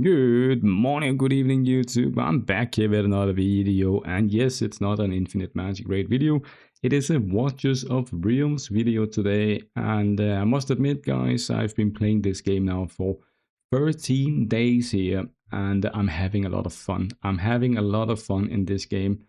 Good morning, good evening, YouTube. I'm back here with another video, and yes, it's not an infinite magic raid video. It is a Watchers of Realms video today, and I must admit, guys, I've been playing this game now for 13 days here, and I'm having a lot of fun. I'm having a lot of fun in this game,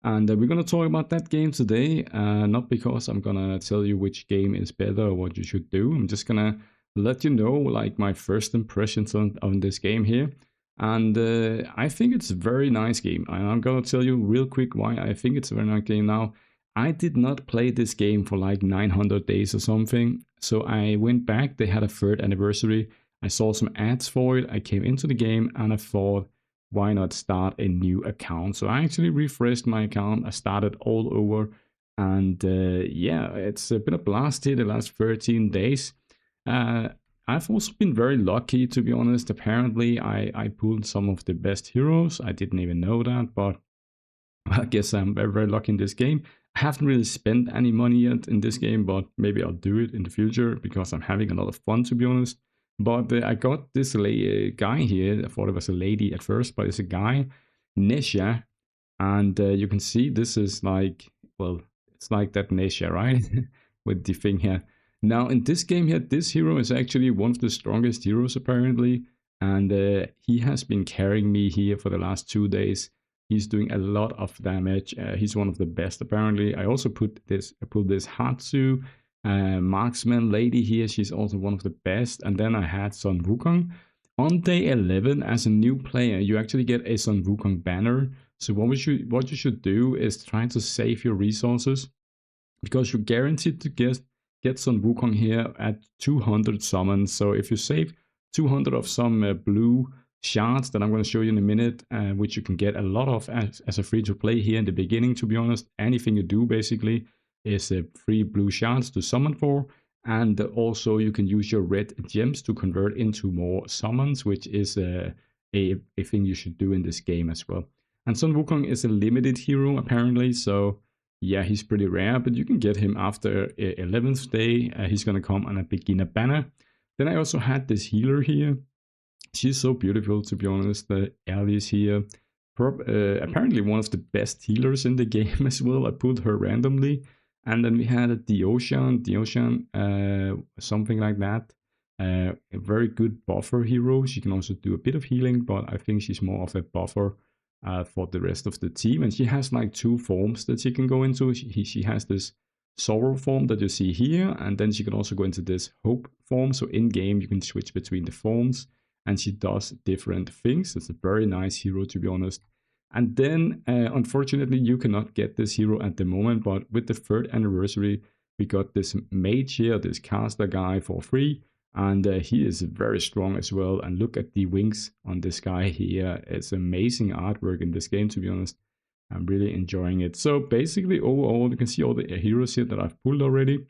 and we're gonna talk about that game today. Not because I'm gonna tell you which game is better or what you should do. I'm just gonna let you know like my first impressions on this game here. And I think it's a very nice game. And I'm gonna tell you real quick why I think it's a very nice game now. I did not play this game for like 900 days or something. So I went back, they had a third anniversary. I saw some ads for it. I came into the game and I thought, why not start a new account? So I actually refreshed my account. I started all over. And yeah, it's been a blast here the last 13 days. Uh, I've also been very lucky, to be honest. Apparently, I pulled some of the best heroes. I didn't even know that, but I guess I'm very, very lucky in this game. I haven't really spent any money yet in this game, but maybe I'll do it in the future because I'm having a lot of fun, to be honest. But I got this guy here. I thought it was a lady at first, but it's a guy, Nesha. And you can see this is like, well, it's like that Nesha, right? With the thing here. Now, in this game here, this hero is actually one of the strongest heroes, apparently. And he has been carrying me here for the last 2 days. He's doing a lot of damage. He's one of the best, apparently. I also pulled this Hatsu marksman lady here. She's also one of the best. And then I had Sun Wukong. On day 11, as a new player, you actually get a Sun Wukong banner. So what you should do is try to save your resources because you're guaranteed to get some Wukong here at 200 summons. So if you save 200 of some blue shards that I'm going to show you in a minute, which you can get a lot of as a free to play here in the beginning, to be honest, anything you do basically is free blue shards to summon for. And also you can use your red gems to convert into more summons, which is a thing you should do in this game as well. And Sun Wukong is a limited hero apparently, so yeah, he's pretty rare, but you can get him after 11th day. He's gonna come on a beginner banner. Then I also had this healer here. She's so beautiful, to be honest. Alice here. Apparently one of the best healers in the game as well. I pulled her randomly. And then we had a Deocean, something like that. A very good buffer hero. She can also do a bit of healing, but I think she's more of a buffer for the rest of the team. And she has like two forms that she can go into. She has this sorrow form that you see here, and then she can also go into this hope form. So in game, you can switch between the forms, and she does different things. It's a very nice hero, to be honest. And then, unfortunately, you cannot get this hero at the moment, but with the third anniversary, we got this mage here, this caster guy for free, and he is very strong as well. And look at the wings on this guy here. It's amazing artwork in this game, to be honest. I'm really enjoying it. So basically, overall, you can see all the heroes here that I've pulled already.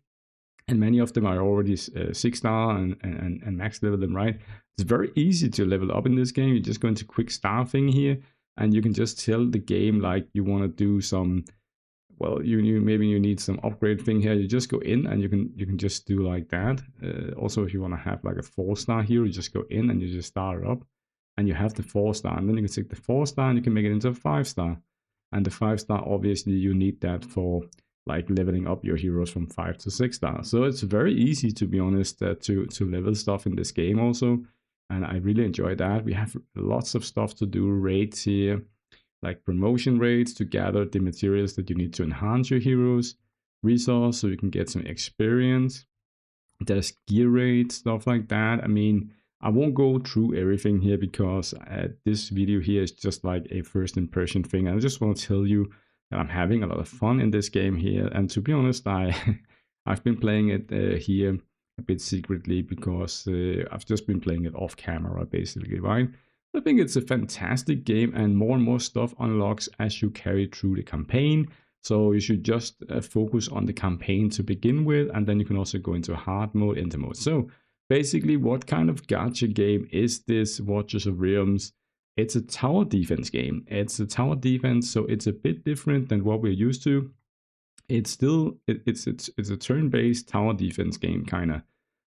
And many of them are already 6-star and max level them, right? It's very easy to level up in this game. You just go into quick star thing here, and you can just tell the game like you want to do some, well, you maybe you need some upgrade thing here. You just go in and you can just do like that. Also, if you want to have like a 4-star here, you just go in and you just start it up, and you have the 4-star, and then you can take the 4-star and you can make it into a 5-star. And the 5-star, obviously, you need that for like leveling up your heroes from 5 to 6-star. So it's very easy, to be honest, to level stuff in this game also. And I really enjoy that. We have lots of stuff to do, raids here, like promotion raids to gather the materials that you need to enhance your heroes, resource so you can get some experience. There's gear raids, stuff like that. I mean, I won't go through everything here because this video here is just like a first impression thing. I just want to tell you that I'm having a lot of fun in this game here. And to be honest, I've been playing it here a bit secretly because I've just been playing it off camera basically, right? I think it's a fantastic game, and more stuff unlocks as you carry through the campaign. So you should just focus on the campaign to begin with, and then you can also go into hard mode, into mode. So basically, what kind of gacha game is this Watchers of Realms? It's a tower defense game. It's a tower defense, so it's a bit different than what we're used to. It's still it's a turn-based tower defense game, kind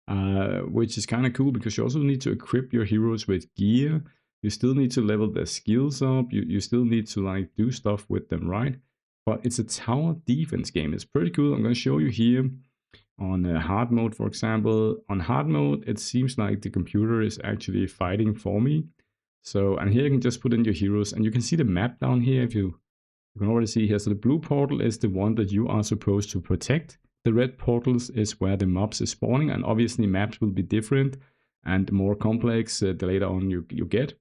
of, which is kind of cool because you also need to equip your heroes with gear. You still need to level their skills up. You still need to like do stuff with them, right? But it's a tower defense game. It's pretty cool. I'm going to show you here on hard mode, for example. On hard mode, it seems like the computer is actually fighting for me. So, and here you can just put in your heroes, and you can see the map down here. If you can already see here, so the blue portal is the one that you are supposed to protect. The red portals is where the mobs is spawning, and obviously maps will be different and more complex the later on you get.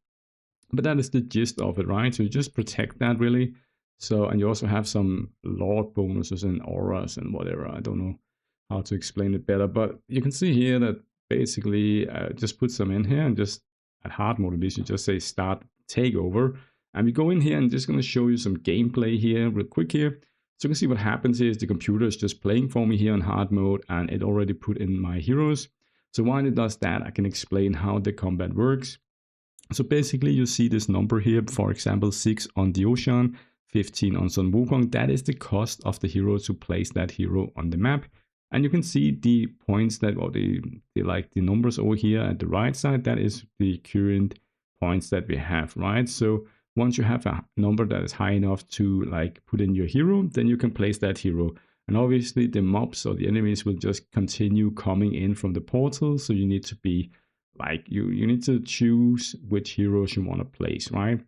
But that is the gist of it, right? So you just protect that really. So, and you also have some lord bonuses and auras and whatever. I don't know how to explain it better, but you can see here that basically just put some in here and just at hard mode at least you just say start takeover. And we go in here and just going to show you some gameplay here real quick here. So you can see what happens here is the computer is just playing for me here on hard mode and it already put in my heroes. So while it does that, I can explain how the combat works. So basically you see this number here, for example, 6 on the ocean, 15 on Sun Wukong. That is the cost of the hero to place that hero on the map. And you can see the points that, or the numbers over here at the right side, that is the current points that we have, right? So once you have a number that is high enough to like put in your hero, then you can place that hero. And obviously the mobs or the enemies will just continue coming in from the portal. So you need to be like, you need to choose which heroes you want to place, right?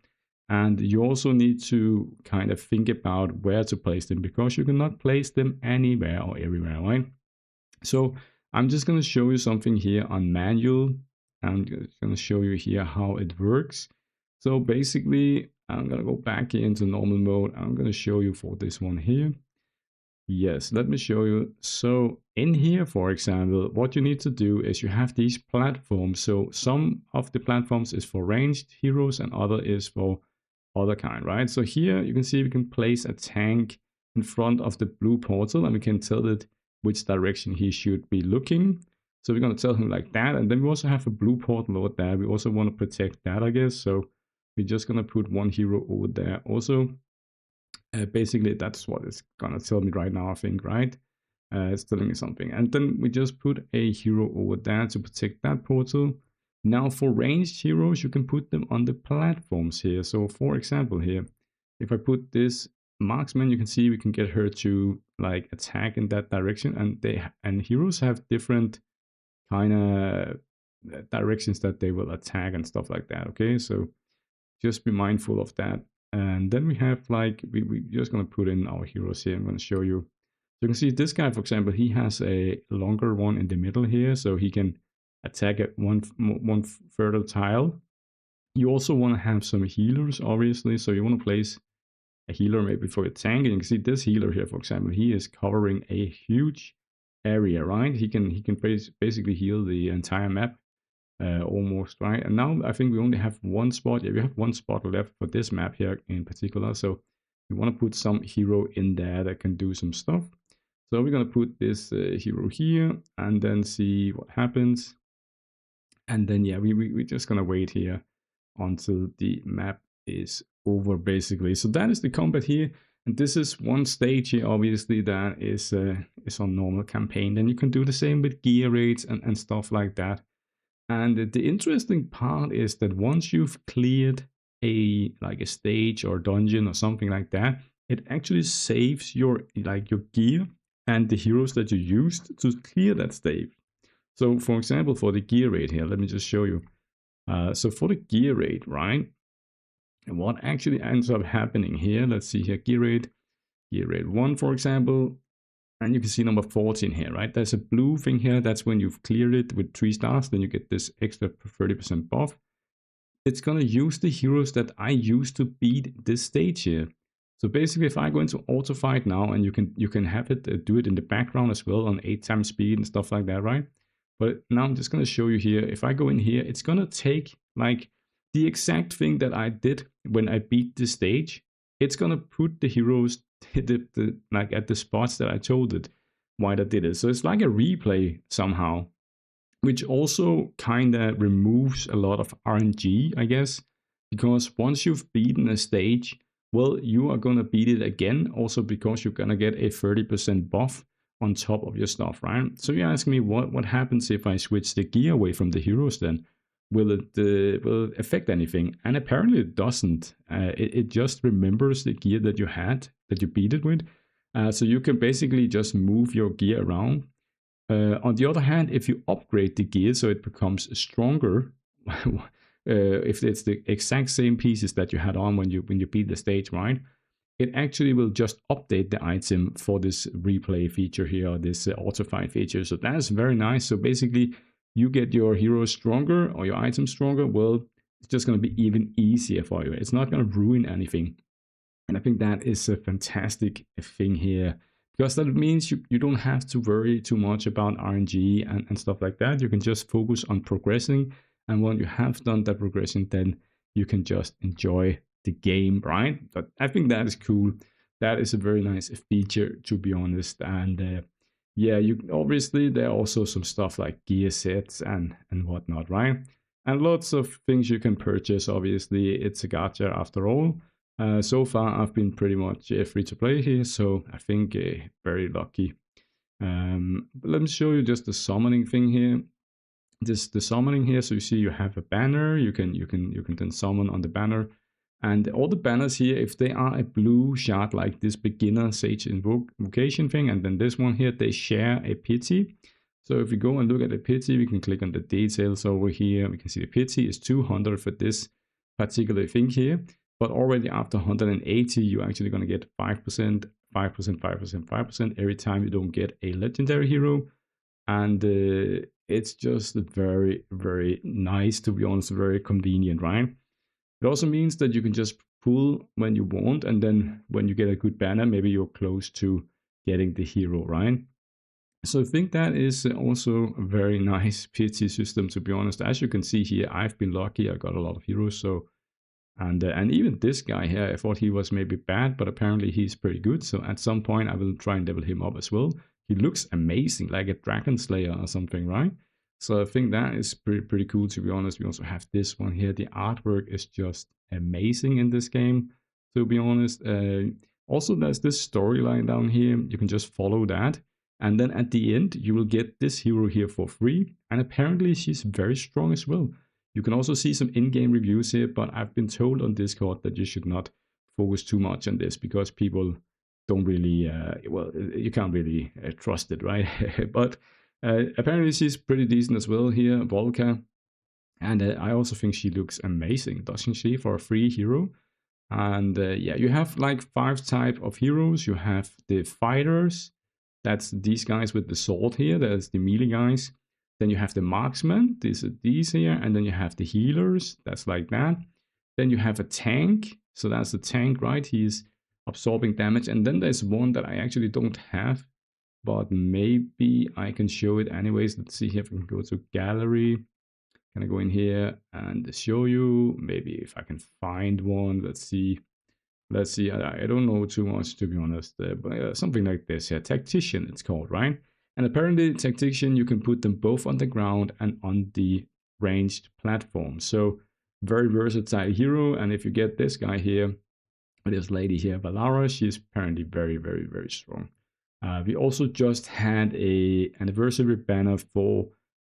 And you also need to kind of think about where to place them because you cannot place them anywhere or everywhere, right? So I'm just going to show you something here on manual. I'm just going to show you here how it works. So basically, I'm going to go back into normal mode. I'm going to show you for this one here. Yes, let me show you. So in here, for example, what you need to do is you have these platforms. So some of the platforms is for ranged heroes and other is for other kind, right? So here you can see we can place a tank in front of the blue portal and we can tell it which direction he should be looking. So we're going to tell him like that. And then we also have a blue portal over there. We also want to protect that, I guess. So we're just going to put one hero over there also. Basically, that's what it's going to tell me right now, I think, right? It's telling me something. And then we just put a hero over there to protect that portal. Now for ranged heroes, you can put them on the platforms here. So for example here, if I put this marksman, you can see we can get her to like attack in that direction. And heroes have different kind of directions that they will attack and stuff like that. Okay, so just be mindful of that. And then we have like, we just going to put in our heroes here. I'm going to show you. So you can see this guy, for example, he has a longer one in the middle here. So he can attack at one further tile. You also want to have some healers, obviously. So you want to place a healer maybe for a tank. And you can see this healer here, for example, he is covering a huge area, right? He can basically heal the entire map. Almost, right? And now I think we only have one spot. Yeah, we have one spot left for this map here in particular. So we want to put some hero in there that can do some stuff. So we're going to put this hero here and then see what happens. And then, yeah, we're just going to wait here until the map is over, basically. So that is the combat here. And this is one stage here, obviously, that is on normal campaign. Then you can do the same with gear raids and stuff like that. And the interesting part is that once you've cleared a stage or dungeon or something like that, it actually saves your gear and the heroes that you used to clear that stage. So for example, for the gear raid here, let me just show you. So for the gear raid, right? And what actually ends up happening here, let's see here, gear raid 1, for example. And you can see number 14 here, right? There's a blue thing here. That's when you've cleared it with 3 stars. Then you get this extra 30% buff. It's going to use the heroes that I used to beat this stage here. So basically, if I go into auto fight now, and you can have it do it in the background as well on 8 times speed and stuff like that, right? But now I'm just going to show you here. If I go in here, it's going to take like the exact thing that I did when I beat this stage. It's going to put the heroes like at the spots that I told it why I did it. So it's like a replay somehow, which also kind of removes a lot of RNG, I guess, because once you've beaten a stage, well, you are going to beat it again, also because you're going to get a 30% buff on top of your stuff, right? So you ask me what happens if I switch the gear away from the heroes then? will it affect anything? And apparently it doesn't. It just remembers the gear that you had, that you beat it with. So you can basically just move your gear around. On the other hand, if you upgrade the gear so it becomes stronger, if it's the exact same pieces that you had on when you beat the stage, right? It actually will just update the item for this replay feature here, or this auto fight feature. So that is very nice. So basically, you get your hero stronger or your item stronger. Well, it's just going to be even easier for you. It's not going to ruin anything. And I think that is a fantastic thing here, because that means you don't have to worry too much about RNG and stuff like that. You can just focus on progressing. And when you have done that progression, then you can just enjoy the game, right? But I think that is cool. That is a very nice feature, to be honest. And yeah, you obviously there are also some stuff like gear sets and whatnot, right? And lots of things you can purchase. Obviously, it's a gacha after all. So far, I've been pretty much free to play here, so I think very lucky. Let me show you just the summoning thing here. The summoning here. So you see, you have a banner. You can then summon on the banner, and all the banners here, if they are a blue shard like this beginner sage invocation thing, and then this one here, they share a pity. So if we go and look at the pity, we can click on the details over here. We can see the pity is 200 for this particular thing here. But already after 180, you're actually going to get 5%, 5%, 5%, 5% every time you don't get a legendary hero. And it's just very, very nice, to be honest, very convenient, right? It also means that you can just pull when you want, and then when you get a good banner, maybe you're close to getting the hero, right? So I think that is also a very nice pity system, to be honest. As you can see here, I've been lucky. I got a lot of heroes, so and even this guy here, I thought he was maybe bad, but apparently he's pretty good. So at some point I will try and level him up as well. He looks amazing, like a dragon slayer or something, right? So I think that is pretty cool, to be honest. We also have this one here. The artwork is just amazing in this game, to be honest. Also, there's this storyline down here. You can just follow that. And then at the end, you will get this hero here for free. And apparently she's very strong as well. You can also see some in-game reviews here, but I've been told on Discord that you should not focus too much on this, because people don't really, well, you can't really trust it, right? But apparently she's pretty decent as well here, Volka. And I also think she looks amazing, doesn't she, for a free hero? And yeah, you have like 5 type of heroes. You have the fighters. That's these guys with the sword here. That's the melee guys. Then you have the marksmen, these here, and then you have the healers, that's like that. Then you have a tank, so that's the tank, right? He's absorbing damage. And then there's one that I actually don't have, but maybe I can show it anyways. Let's see here if we can go to gallery. Can I go in here and show you? Maybe if I can find one. Let's see. I don't know too much, to be honest, but something like this here. Tactician, it's called, right? And apparently, Tactician, you can put them both on the ground and on the ranged platform. So, very versatile hero. And if you get this guy here, or this lady here, Valara, she's apparently very, very, very strong. We also just had a anniversary banner for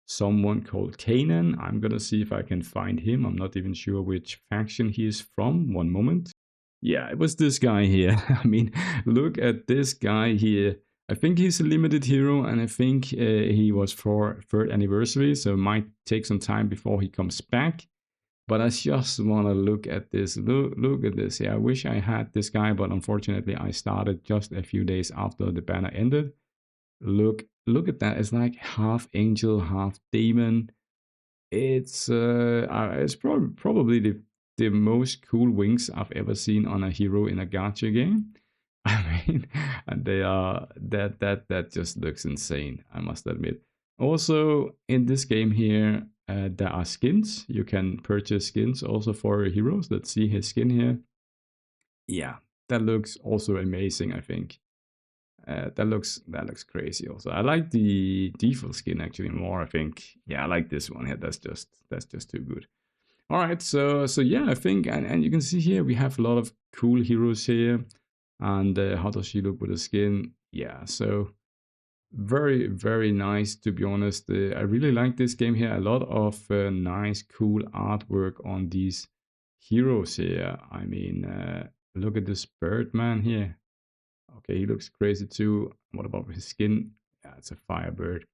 someone called Kanan. I'm gonna see if I can find him. I'm not even sure which faction he is from. One moment. Yeah, it was this guy here. I mean, look at this guy here. I think he's a limited hero, and I think he was for 3rd anniversary, so it might take some time before he comes back. But I just want to look at this. Look at this. Yeah, I wish I had this guy, but unfortunately I started just a few days after the banner ended. Look at that. It's like half angel, half demon. It's probably the most cool wings I've ever seen on a hero in a gacha game. I mean, and they are that just looks insane, I must admit. Also, in this game here, there are skins. You can purchase skins also for heroes. Let's see his skin here. Yeah, that looks also amazing, I think. That looks crazy also. I like the default skin actually more, I think. Yeah, I like this one here. That's just too good. All right, so yeah, I think, and you can see here we have a lot of cool heroes here. And how does she look with the skin? Yeah, so very, very nice, to be honest. I really like this game here. A lot of nice, cool artwork on these heroes here. I mean, look at this Birdman here. Okay, he looks crazy too. What about his skin? Yeah, it's a firebird.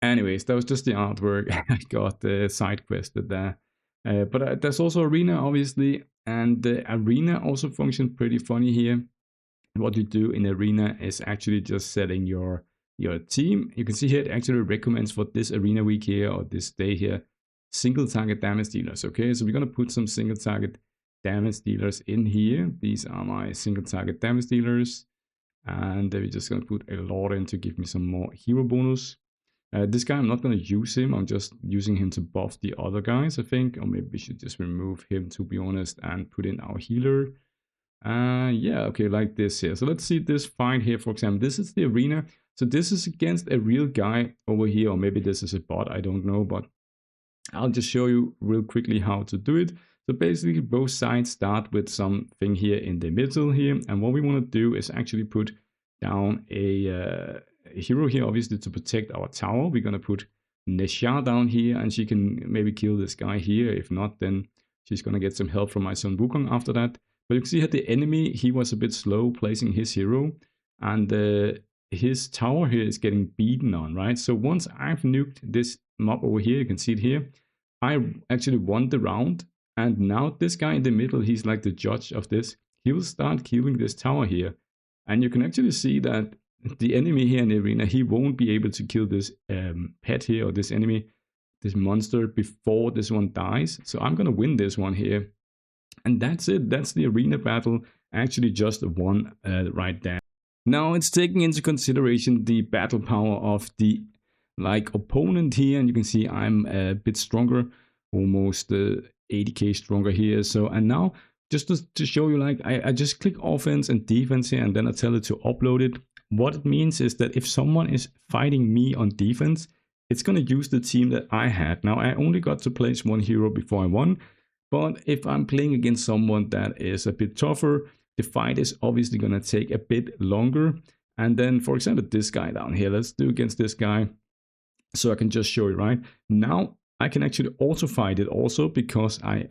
Anyways, that was just the artwork. I got side quested there. But there's also arena, obviously, and the arena also functions pretty funny here. What you do in arena is actually just setting your team. You can see here it actually recommends for this arena week here or this day here single target damage dealers. Okay, so we're gonna put some single target damage dealers in here. These are my single target damage dealers, and we're just gonna put a lot in to give me some more hero bonus. This guy, I'm not going to use him. I'm just using him to buff the other guys, I think. Or maybe we should just remove him, to be honest, and put in our healer. Yeah, okay, like this here. So let's see this fight here, for example. This is the arena. So this is against a real guy over here. Or maybe this is a bot, I don't know. But I'll just show you real quickly how to do it. So basically, both sides start with something here in the middle here. And what we want to do is actually put down a hero here, obviously, to protect our tower. We're going to put Nesha down here, and she can maybe kill this guy here. If not, then she's going to get some help from my son Wukong after that. But you can see that the enemy, he was a bit slow placing his hero, and his tower here is getting beaten on, right? So once I've nuked this mob over here, you can see it here, I actually won the round, and now this guy in the middle, he's like the judge of this. He will start killing this tower here, and you can actually see that the enemy here in the arena, he won't be able to kill this pet here, or this enemy, this monster, before this one dies. So I'm gonna win this one here. And that's it. That's the arena battle. Actually just won right there. Now it's taking into consideration the battle power of the opponent here. And you can see I'm a bit stronger, almost 80k stronger here. So, and now just to show you, I just click offense and defense here, and then I tell it to upload it. What it means is that if someone is fighting me on defense, it's going to use the team that I had. Now, I only got to place one hero before I won, but if I'm playing against someone that is a bit tougher, the fight is obviously going to take a bit longer. And then, for example, this guy down here, let's do against this guy. So I can just show you, right? Now, I can actually auto fight it also, because I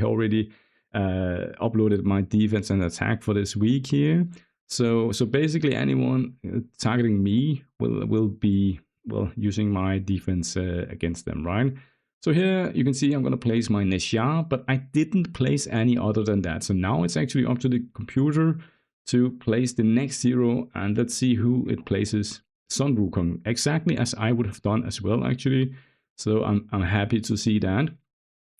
already uploaded my defense and attack for this week here. So basically anyone targeting me will be, well, using my defense against them, right? So here you can see I'm going to place my Nesha, but I didn't place any other than that. So now it's actually up to the computer to place the next hero, and let's see who it places. Sun Wukong, exactly as I would have done as well, actually. So I'm happy to see that,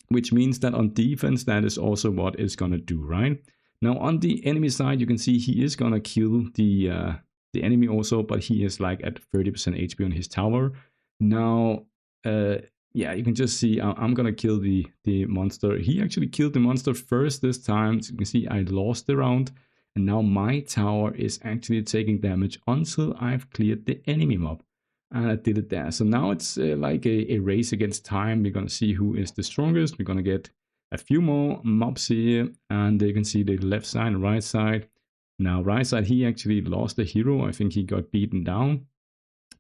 which means that on defense, that is also what it's going to do, right? Now on the enemy side, you can see he is gonna kill the enemy also, but he is like at 30% HP on his tower. Now, yeah, you can just see I'm gonna kill the monster. He actually killed the monster first this time. So you can see I lost the round, and now my tower is actually taking damage until I've cleared the enemy mob. And I did it there. So now it's like a race against time. We're gonna see who is the strongest. We're gonna get a few more mobs here, and you can see the left side and right side. Now right side, he actually lost a hero. I think he got beaten down.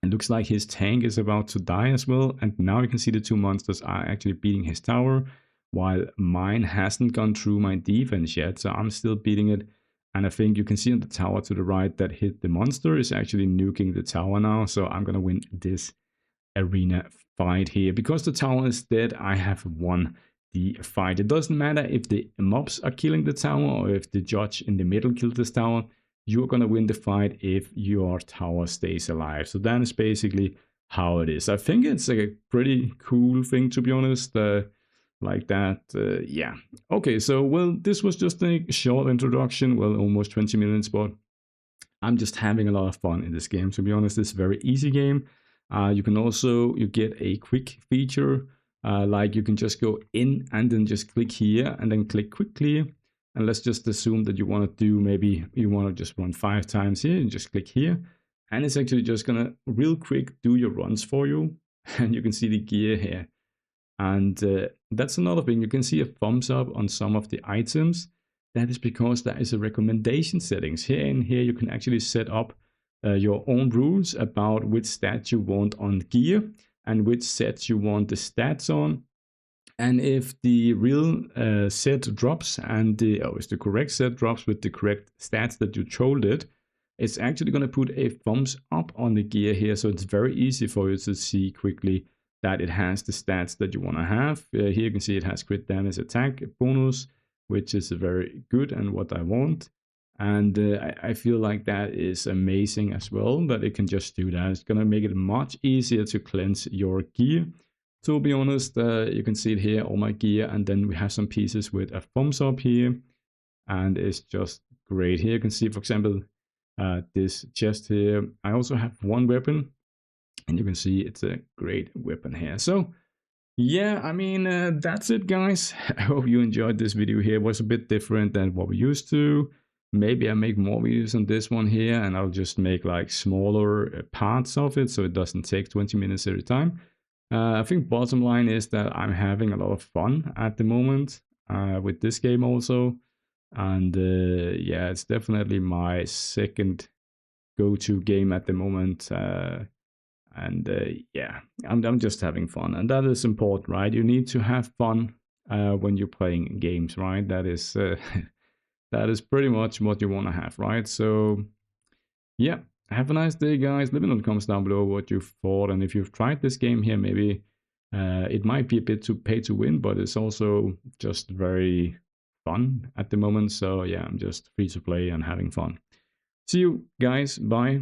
It looks like his tank is about to die as well. And now you can see the two monsters are actually beating his tower, while mine hasn't gone through my defense yet. So I'm still beating it. And I think you can see on the tower to the right that hit the monster is actually nuking the tower now. So I'm going to win this arena fight here. Because the tower is dead, I have won the fight. It doesn't matter if the mobs are killing the tower or if the judge in the middle killed this tower. You're gonna win the fight if your tower stays alive. So that is basically how it is. I think it's a pretty cool thing, to be honest. Like that, yeah. Okay, so well, this was just a short introduction. Well, almost 20 minutes, but I'm just having a lot of fun in this game. To be honest, it's a very easy game. You can also get a quick feature. Like you can just go in and then just click here and then click quickly. And let's just assume that you want to do, maybe you want to just run 5 times here and just click here. And it's actually just going to real quick do your runs for you. And you can see the gear here. And that's another thing. You can see a thumbs up on some of the items. That is because that is a recommendation settings. Here and here you can actually set up your own rules about which stats you want on gear and which sets you want the stats on. And if the real set drops and if the correct set drops with the correct stats that you told it, it's actually going to put a thumbs up on the gear here. So it's very easy for you to see quickly that it has the stats that you want to have. Here you can see it has crit damage attack bonus, which is very good and what I want. And I feel like that is amazing as well, that it can just do that. It's going to make it much easier to cleanse your gear. To be honest, you can see it here, all my gear, and then we have some pieces with a thumbs up here, and it's just great. Here you can see, for example, this chest here. I also have one weapon, and you can see it's a great weapon here. So yeah, I mean, that's it, guys. I hope you enjoyed this video here. It was a bit different than what we used to. Maybe I make more videos on this one here, and I'll just make like smaller parts of it, so it doesn't take 20 minutes every time. I think bottom line is that I'm having a lot of fun at the moment with this game also. And yeah, it's definitely my second go-to game at the moment. Yeah, I'm just having fun. And that is important, right? You need to have fun when you're playing games, right? That is, that is pretty much what you want to have, right? So yeah, have a nice day, guys. Let me know in the comments down below what you thought, and if you've tried this game here, maybe it might be a bit too pay to win, but it's also just very fun at the moment. So yeah, I'm just free to play and having fun. See you guys. Bye.